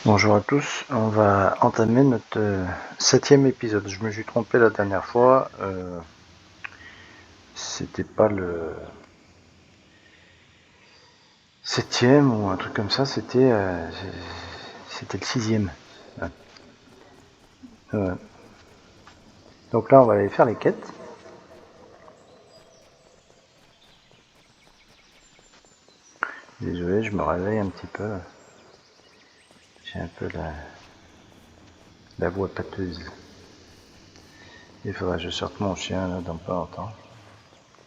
Bonjour à tous, on va entamer notre 7e épisode. Je me suis trompé la dernière fois, c'était pas le 7e ou un truc comme ça, c'était le 6e. Ouais. Ouais. Donc là on va aller faire les quêtes. Désolé, je me réveille un petit peu. J'ai un peu la voix pâteuse. Il faudra que je sorte mon chien là dans pas longtemps.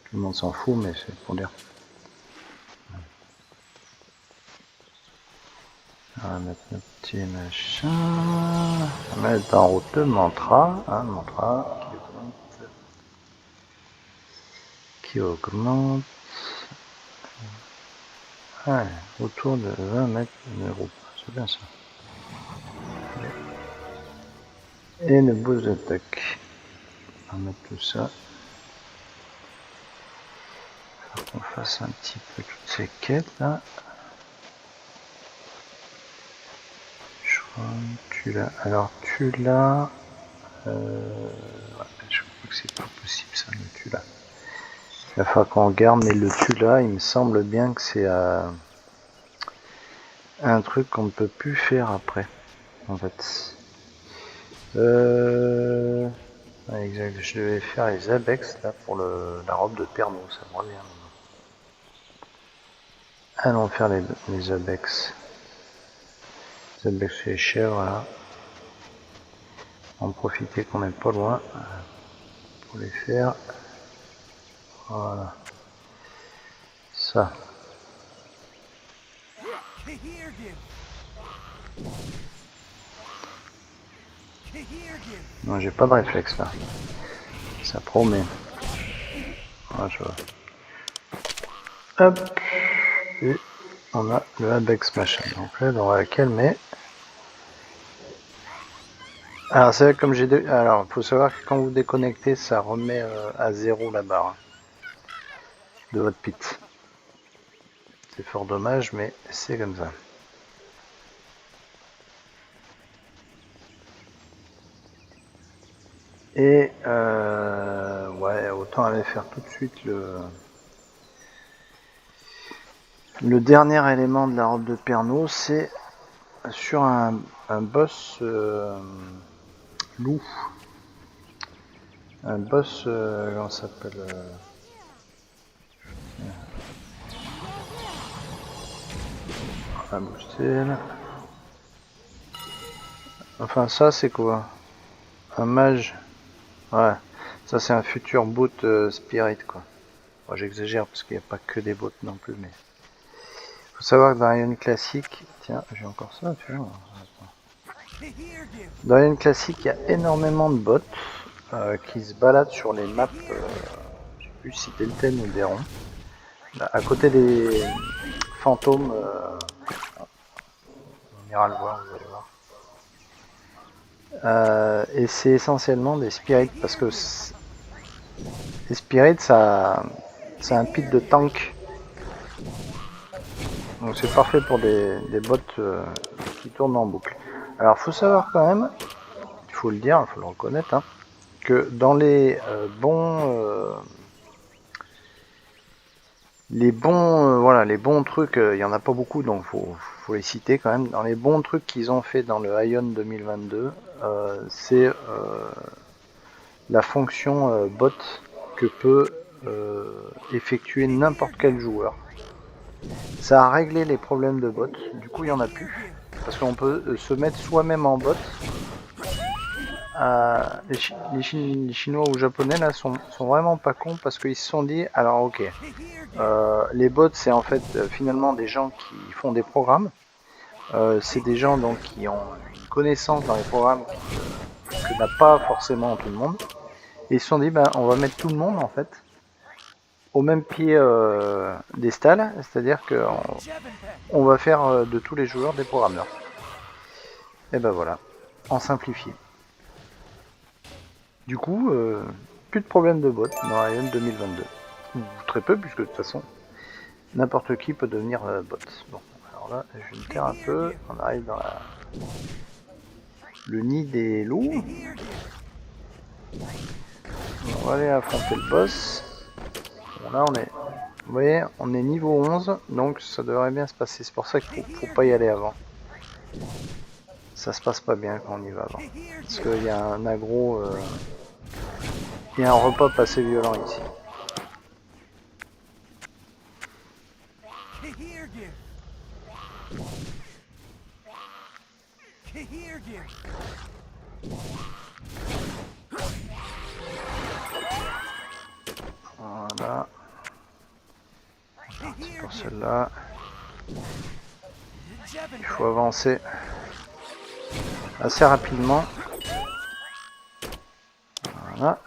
Tout le monde s'en fout, mais c'est pour dire. On va mettre notre petit machin. On va mettre en route le mantra. Mantra qui augmente. Ouais, autour de 20 mètres de groupe. C'est bien ça. Et une bouse d'attaque. On va mettre tout ça. Il faut qu'on fasse un petit peu toutes ces quêtes là. Je crois que tu l'as. Alors tu l'as. Ouais, je crois que c'est pas possible ça, le tu l'as. Il va falloir qu'on regarde, mais le tu l'as, il me semble bien que c'est un truc qu'on ne peut plus faire après. En fait. Ouais, exact, je devais faire les abex là pour la robe de Pernod, ça me revient. Allons faire les abex. Les abex les chèvres là. En profiter qu'on n'est pas loin pour les faire. Voilà. Ça. Non, j'ai pas de réflexe là. Ça promet. Ah, je vois. Hop. Et on a le abex machin. Donc là, on va la calmer. Alors c'est vrai, comme j'ai alors faut savoir que quand vous déconnectez, ça remet à 0 la barre de votre pit. C'est fort dommage, mais c'est comme ça. Et ouais, autant aller faire tout de suite le dernier élément de la robe de Pernod, c'est sur un boss loup. Un boss, comment ça s'appelle on va booster là. Enfin ça c'est quoi? Un mage. Ouais, ça c'est un futur boot spirit quoi. Bon, j'exagère parce qu'il n'y a pas que des bots non plus, mais faut savoir que dans Ion classique, tiens, j'ai encore ça, tu vois. Dans Ion classique, il y a énormément de bots qui se baladent sur les maps. Je sais plus si Delten ou Deron. Là, à côté des fantômes, on ira le voir, vous allez voir. Et c'est essentiellement des spirits parce que les spirits, ça a un pit de tank. Donc c'est parfait pour des bots qui tournent en boucle. Alors faut savoir quand même, il faut le dire, il faut le reconnaître, hein, que dans les voilà, les bons trucs, il y en a pas beaucoup, donc faut les citer quand même. Dans les bons trucs qu'ils ont fait dans le Ion 2022, c'est la fonction bot que peut effectuer n'importe quel joueur. Ça a réglé les problèmes de bot, du coup il y en a plus, parce qu'on peut se mettre soi-même en bot. Les Chinois ou Japonais là sont vraiment pas cons parce qu'ils se sont dit alors ok, les bots c'est en fait finalement des gens qui font des programmes, c'est des gens donc qui ont une connaissance dans les programmes que n'a pas forcément tout le monde, et ils se sont dit ben on va mettre tout le monde en fait au même pied des stalles, c'est-à-dire que on va faire de tous les joueurs des programmeurs. Et ben voilà, en simplifié. Du coup, plus de problème de bot dans Ion 2022. Ou très peu, puisque de toute façon, n'importe qui peut devenir bot. Bon, alors là, je vais me taire un peu. On arrive dans la le nid des loups. On va aller affronter le boss. Bon, là on est... Vous voyez, on est niveau 11, donc ça devrait bien se passer. C'est pour ça qu'il faut pas y aller avant. Ça se passe pas bien quand on y va avant. Parce qu'il y a un aggro... Il y a un repop assez violent ici. Voilà. Pour celle-là. Il faut avancer assez rapidement. Voilà.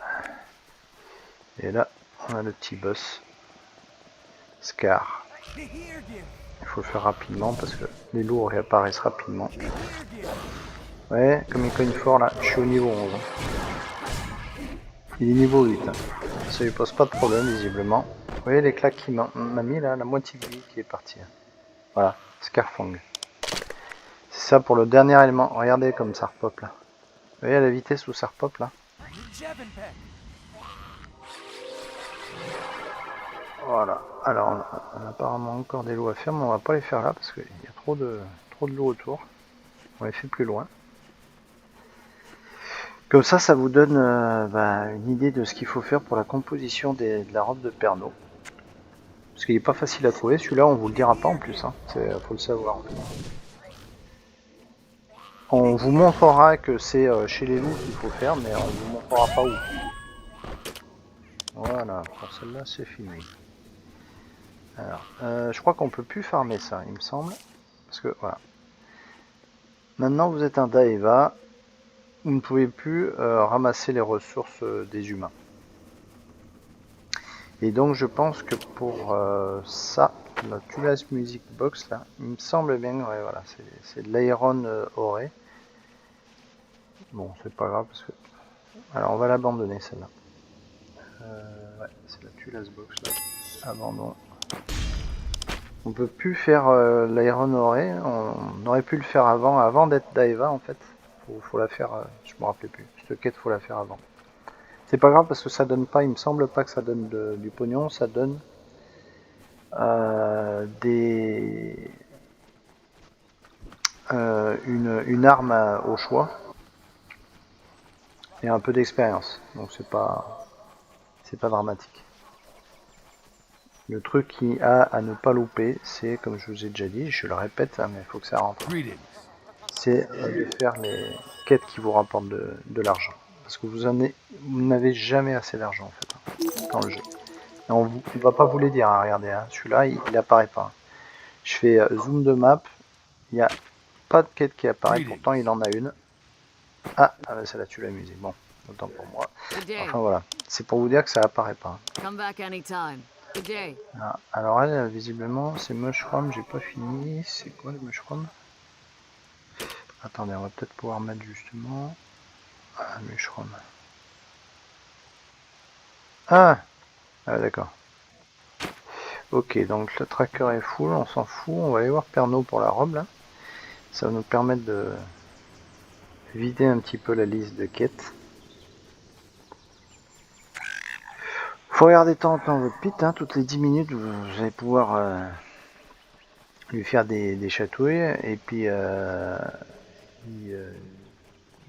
Et là, on a le petit boss. Scar. Il faut le faire rapidement parce que les loups réapparaissent rapidement. Ouais, comme il cogne fort là, je suis au niveau 11. Il est niveau 8. Ça lui pose pas de problème visiblement. Vous voyez les claques qu'il m'a mis là, la moitié de vie qui est partie. Voilà, Scarfang. C'est ça pour le dernier élément. Regardez comme ça repop là. Vous voyez la vitesse où ça repop là. Voilà. Alors on a apparemment encore des loups à faire, mais on va pas les faire là parce qu'il y a trop de loups autour. On les fait plus loin. Comme ça vous donne une idée de ce qu'il faut faire pour la composition de la robe de Pernaut. Parce qu'il n'est pas facile à trouver, celui-là on vous le dira pas en plus, hein. Faut le savoir. On vous montrera que c'est chez les loups qu'il faut faire, mais on vous montrera pas où. Voilà, pour celle-là c'est fini. Alors, je crois qu'on peut plus farmer ça, il me semble. Parce que voilà. Maintenant vous êtes un Daeva, vous ne pouvez plus ramasser les ressources des humains. Et donc je pense que pour ça, la Tulas Music Box là, il me semble bien, ouais, voilà, c'est de l'Iron Ore. Bon, c'est pas grave parce que. Alors on va l'abandonner celle-là. Ouais, c'est la Tulas Box là. Abandon. On peut plus faire l'Iron Ore, on aurait pu le faire avant d'être Daeva en fait. Faut la faire, je me rappelais plus. Cette quête faut la faire avant. C'est pas grave parce que ça donne pas, il me semble pas que ça donne du pognon, ça donne une arme au choix et un peu d'expérience. Donc c'est pas dramatique. Le truc qui a à ne pas louper, c'est comme je vous ai déjà dit, je le répète, hein, mais il faut que ça rentre. C'est de faire les quêtes qui vous rapportent de l'argent. Parce que vous n'avez jamais assez d'argent en fait dans le jeu. Et on ne va pas vous les dire, hein, regardez, hein, celui-là il apparaît pas. Je fais zoom de map, il n'y a pas de quête qui apparaît, pourtant il en a une. Ah, ça la tue la musique, bon, autant pour moi. Enfin voilà, c'est pour vous dire que ça apparaît pas. Ah, alors elle, visiblement, c'est mushroom, j'ai pas fini. C'est quoi le mushroom? Attendez, on va peut-être pouvoir mettre justement... Ah, mushroom. Ah, d'accord. Ok, donc le tracker est full, on s'en fout. On va aller voir Pernaut pour la robe là. Ça va nous permettre de vider un petit peu la liste de quêtes. Faut regarder de temps en temps votre pit, hein, toutes les 10 minutes vous allez pouvoir lui faire des chatouilles et puis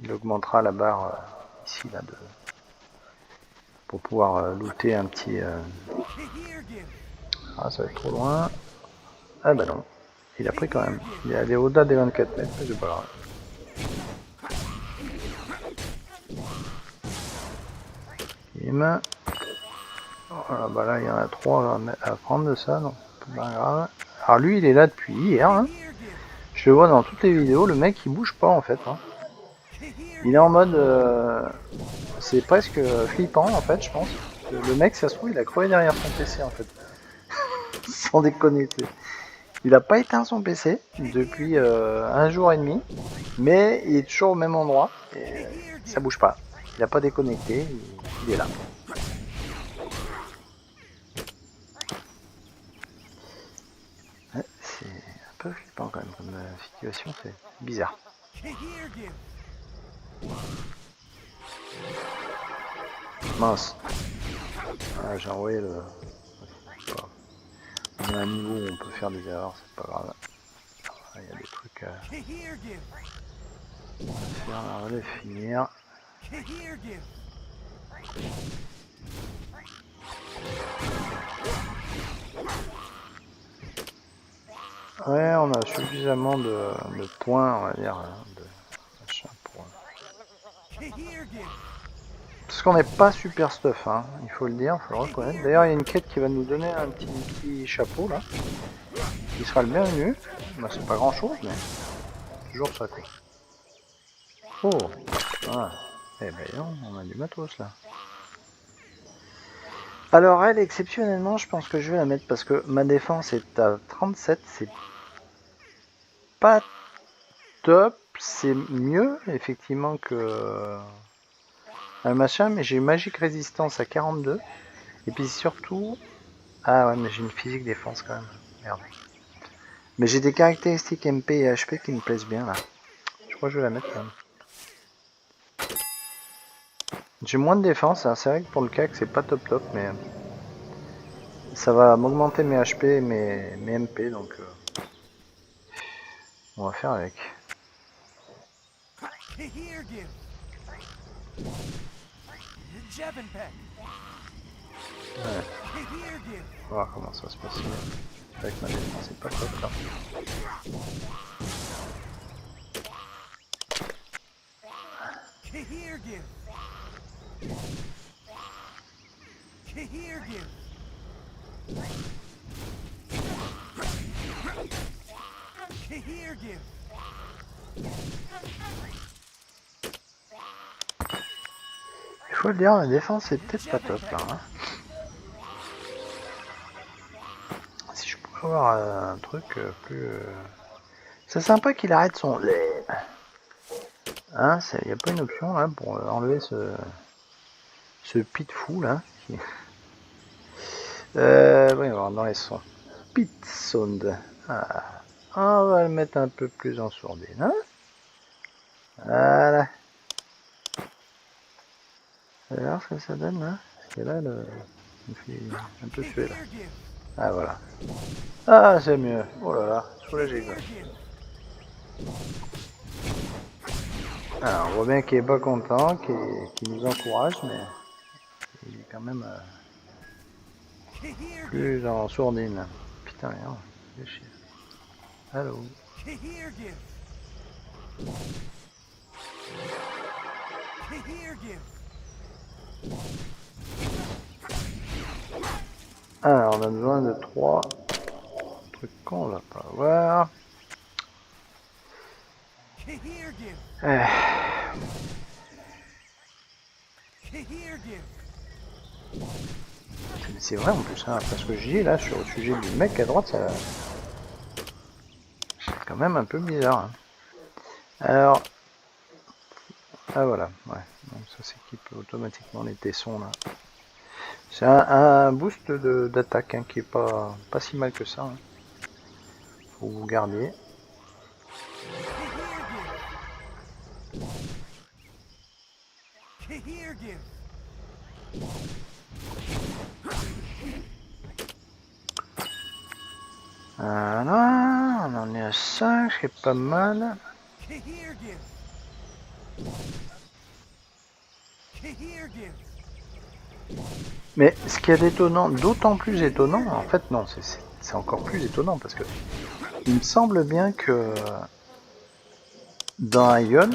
il augmentera la barre ici là pour pouvoir looter un petit... Ah, ça va être trop loin. Ah bah non, il a pris quand même. Il est allé au-delà des 24 mètres, mais c'est pas grave. Bim. Voilà, bah là il y en a 3 à prendre de ça, donc c'est pas grave. Alors lui il est là depuis hier, hein. Je le vois dans toutes les vidéos, le mec il bouge pas en fait, hein. Il est en mode... c'est presque flippant en fait, je pense. Le mec, ça se trouve, il a crevé derrière son PC en fait. Sans déconner. Il a pas éteint son PC depuis 1 jour et demi, mais il est toujours au même endroit et ça bouge pas. Il a pas déconnecté, il est là. Ouais, c'est un peu flippant quand même comme situation, c'est bizarre. Mince. Ah, j'ai envoyé le... On a un niveau où on peut faire des erreurs, c'est pas grave. Il y a des trucs à faire, on va les finir. Ouais, on a suffisamment de points, on va dire, de machin pour... Parce qu'on n'est pas super stuff, hein, il faut le dire, il faut le reconnaître. D'ailleurs, il y a une quête qui va nous donner un petit chapeau, là, qui sera le bienvenu. Bah, c'est pas grand chose, mais toujours ça, quoi. Oh, voilà. Eh ben non, on a du matos, là. Alors elle, exceptionnellement, je pense que je vais la mettre parce que ma défense est à 37, c'est pas top, c'est mieux effectivement que un machin, mais j'ai magique résistance à 42, et puis surtout, ah ouais, mais j'ai une physique défense quand même, merde. Mais j'ai des caractéristiques MP et HP qui me plaisent bien là, je crois que je vais la mettre quand même. J'ai moins de défense, hein. C'est vrai que pour le CAC c'est pas top top, mais ça va m'augmenter mes HP et mes MP, donc on va faire avec. Ouais. On va voir comment ça va se passer. Avec ma défense, c'est pas top là. Il faut le dire, la défense c'est peut-être pas top là. Hein. Si je pouvais avoir un truc plus... C'est sympa qu'il arrête son lait. Hein, il n'y a pas une option là pour enlever ce pit fou là. Oui, on va voir dans les sons. Pit sound. Ah. On va le mettre un peu plus en sourdine. Hein, voilà. Vous allez voir ce que ça donne là. Parce que là, il me fait un peu suer là. Ah voilà. Ah c'est mieux. Oh là là, soulagé quoi. Alors, on voit bien qu'il est pas content, qu'il nous encourage, mais il est quand même plus en sourdine. Putain, merde, c'est chier. Allô. Alors, on a besoin de 3 trucs qu'on va pas avoir. C'est vrai en plus, hein, parce que je dis là, sur le sujet du mec à droite, ça... c'est quand même un peu bizarre. Hein. Alors, ah voilà, ouais, donc ça s'équipe automatiquement les tessons là. C'est un boost d'attaque hein, qui est pas si mal que ça. Hein. Faut vous garder. Voilà, on en est à 5, c'est pas mal. Mais ce qui est étonnant, d'autant plus étonnant, en fait non, c'est encore plus étonnant parce que il me semble bien que dans Ion,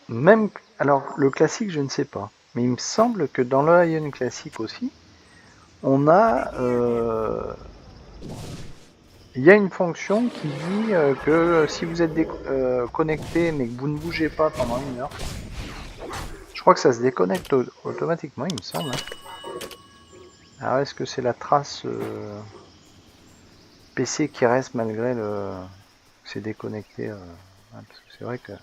même, alors le classique je ne sais pas, mais il me semble que dans le Ion classique aussi, on a, il y a une fonction qui dit que si vous êtes connecté mais que vous ne bougez pas pendant 1 heure, je crois que ça se déconnecte automatiquement, il me semble. Hein. Alors est-ce que c'est la trace PC qui reste malgré le c'est déconnecté hein, parce que c'est vrai que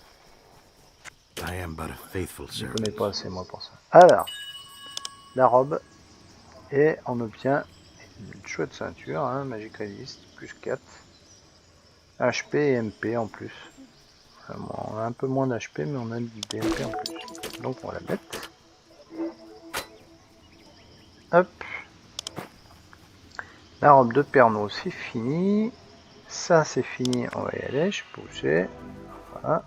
je ne connais pas assez moi pour ça. Alors, la robe et on obtient une chouette ceinture, hein, Magic Resist, plus 4. HP et MP en plus. On a un peu moins d'HP, mais on a des MP en plus. Donc on va la mettre. Hop. La robe de Pernod, c'est fini. Ça, c'est fini. On va y aller. Je peux bouger. Voilà.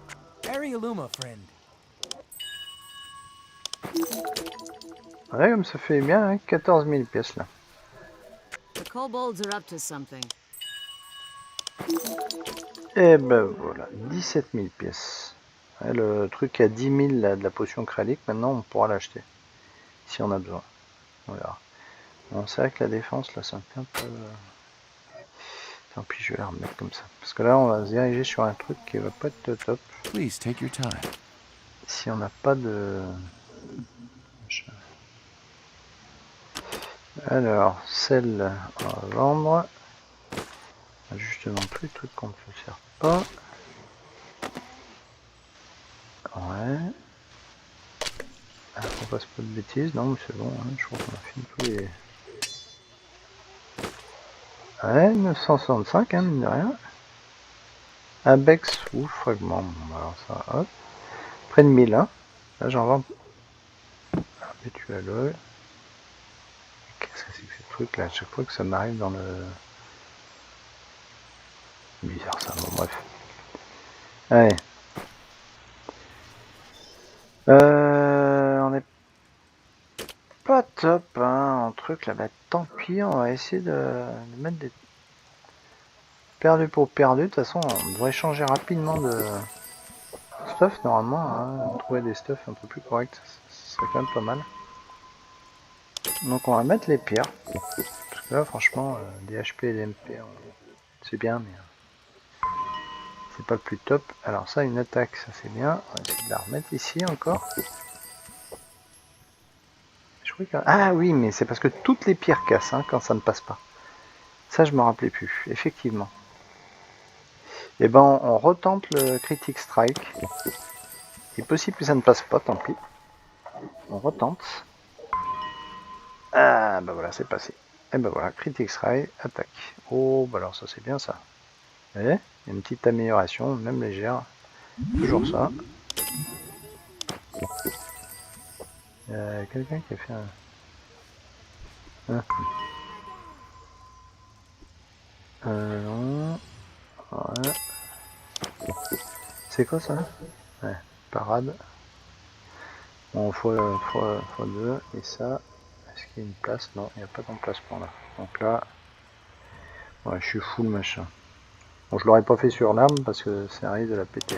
Ouais, comme ça fait bien, hein, 14 000 pièces là. Et ben voilà, 17 000 pièces. Ouais, le truc à 10 000 là, de la potion créalique, maintenant on pourra l'acheter. Si on a besoin. On verra. Bon, c'est vrai que la défense là, c'est un peu... Tant pis, je vais la remettre comme ça. Parce que là, on va se diriger sur un truc qui va pas être top. Please take your time. Si on n'a pas de... Alors, celle on va vendre. Justement, plus de trucs qu'on ne se sert pas. Ouais. Alors, on passe pas de bêtises. Non, mais c'est bon. Hein, je crois qu'on a fini tous les... Ouais, 965, hein, mine de rien. Abex ou fragment. Bon, alors ça, hop. Près de 1000, hein. Là, j'en vends. Habituel. Qu'est-ce que c'est que ce truc là? À chaque fois que ça m'arrive dans le... Bizarre ça, bon bref. Allez. On est pas top hein, en truc là, bah tant pis, on va essayer de mettre des perdu pour perdu. De toute façon, on devrait changer rapidement de stuff normalement, hein. Trouver des stuffs un peu plus corrects, ce serait quand même pas mal. Donc on va mettre les pierres, parce que là franchement, des HP et des MP, c'est bien, mais c'est pas le plus top. Alors ça, une attaque, ça c'est bien. On va essayer de la remettre ici encore. Ah oui, mais c'est parce que toutes les pierres cassent hein, quand ça ne passe pas. Ça, je me rappelais plus, effectivement. Et ben, on retente le Critic Strike. Il est possible que ça ne passe pas, tant pis. On retente. Ah, bah voilà, c'est passé. Et ben voilà, Critic Strike, attaque. Oh, bah alors ça, c'est bien ça. Vous voyez, il y a une petite amélioration, même légère. Toujours ça. Il y a quelqu'un qui a fait un... Ah. Non. Ouais. C'est quoi ça? Ouais, parade. Bon, x2. Et ça, est-ce qu'il y a une place? Non, il n'y a pas d'emplacement là. Donc là, ouais, je suis full machin. Bon, je l'aurais pas fait sur l'arme parce que ça arrive de la péter.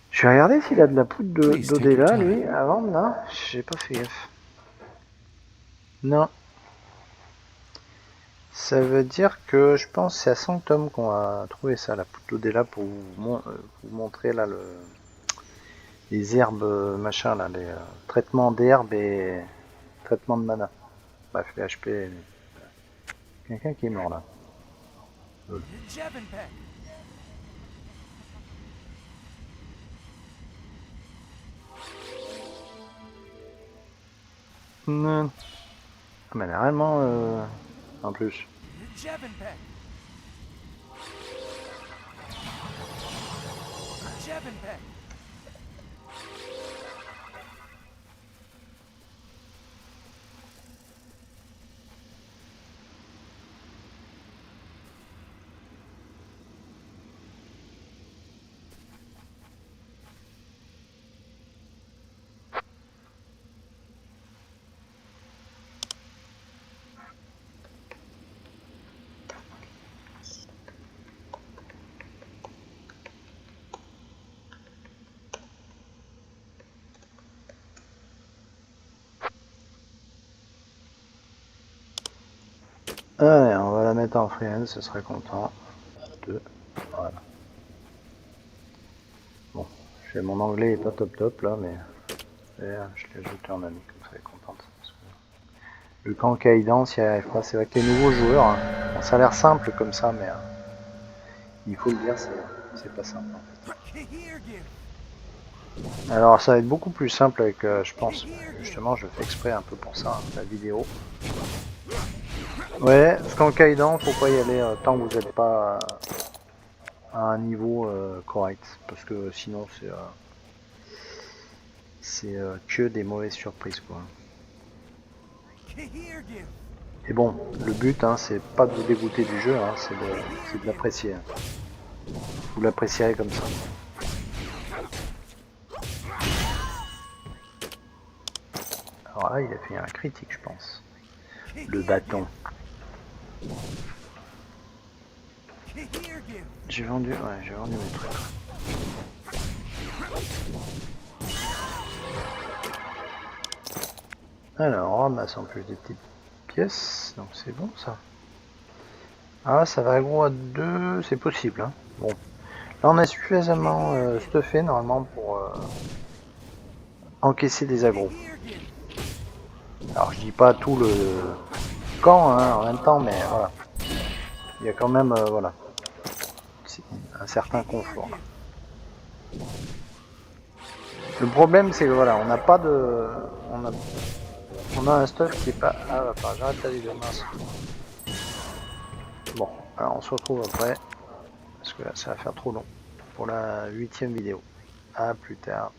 Je vais regarder s'il a de la poudre d'Odella, lui, à vendre là. J'ai pas fait gaffe. Non. Ça veut dire que je pense que c'est à Sanctum qu'on va trouver ça, la poudre d'Odella, pour vous montrer là les herbes machin là, les traitements d'herbes et traitements de mana. Bref, les HP. Quelqu'un qui est mort là. Non. Mais réellement, en plus. Allez, on va la mettre en freehand, ce serait content. 2, voilà. Bon, mon anglais est pas top là, mais je l'ai ajouté en ami, comme ça elle est contente. Parce que le camp Kaidance, il y arrive pas. C'est vrai que les nouveaux joueurs, hein, bon, ça a l'air simple comme ça, mais il faut le dire, c'est pas simple en fait. Alors ça va être beaucoup plus simple avec, je pense, justement je fais exprès un peu pour ça, hein, la vidéo. Ouais, parce qu'en Kaidan, faut pas y aller tant que vous n'êtes pas à un niveau correct, parce que sinon c'est que des mauvaises surprises quoi. Et bon, le but hein, c'est pas de vous dégoûter du jeu, hein, c'est de l'apprécier. Hein. Vous l'apprécierez comme ça. Alors là, il a fait un critique, je pense. Le bâton. J'ai vendu mes trucs. Alors, on ramasse en plus des petites pièces, donc c'est bon ça. Ah, ça va aggro à 2, c'est possible. Hein. Bon, là on a suffisamment stuffé normalement pour encaisser des agros. Alors je dis pas tout le camp hein, en même temps, mais voilà. Il y a quand même voilà un certain confort. Là. Le problème c'est que voilà, on n'a pas de, on a un stuff qui est pas. Ah, enfin, j'arrête d'aller de mince. Bon, alors on se retrouve après parce que là ça va faire trop long pour la 8e vidéo. À plus tard.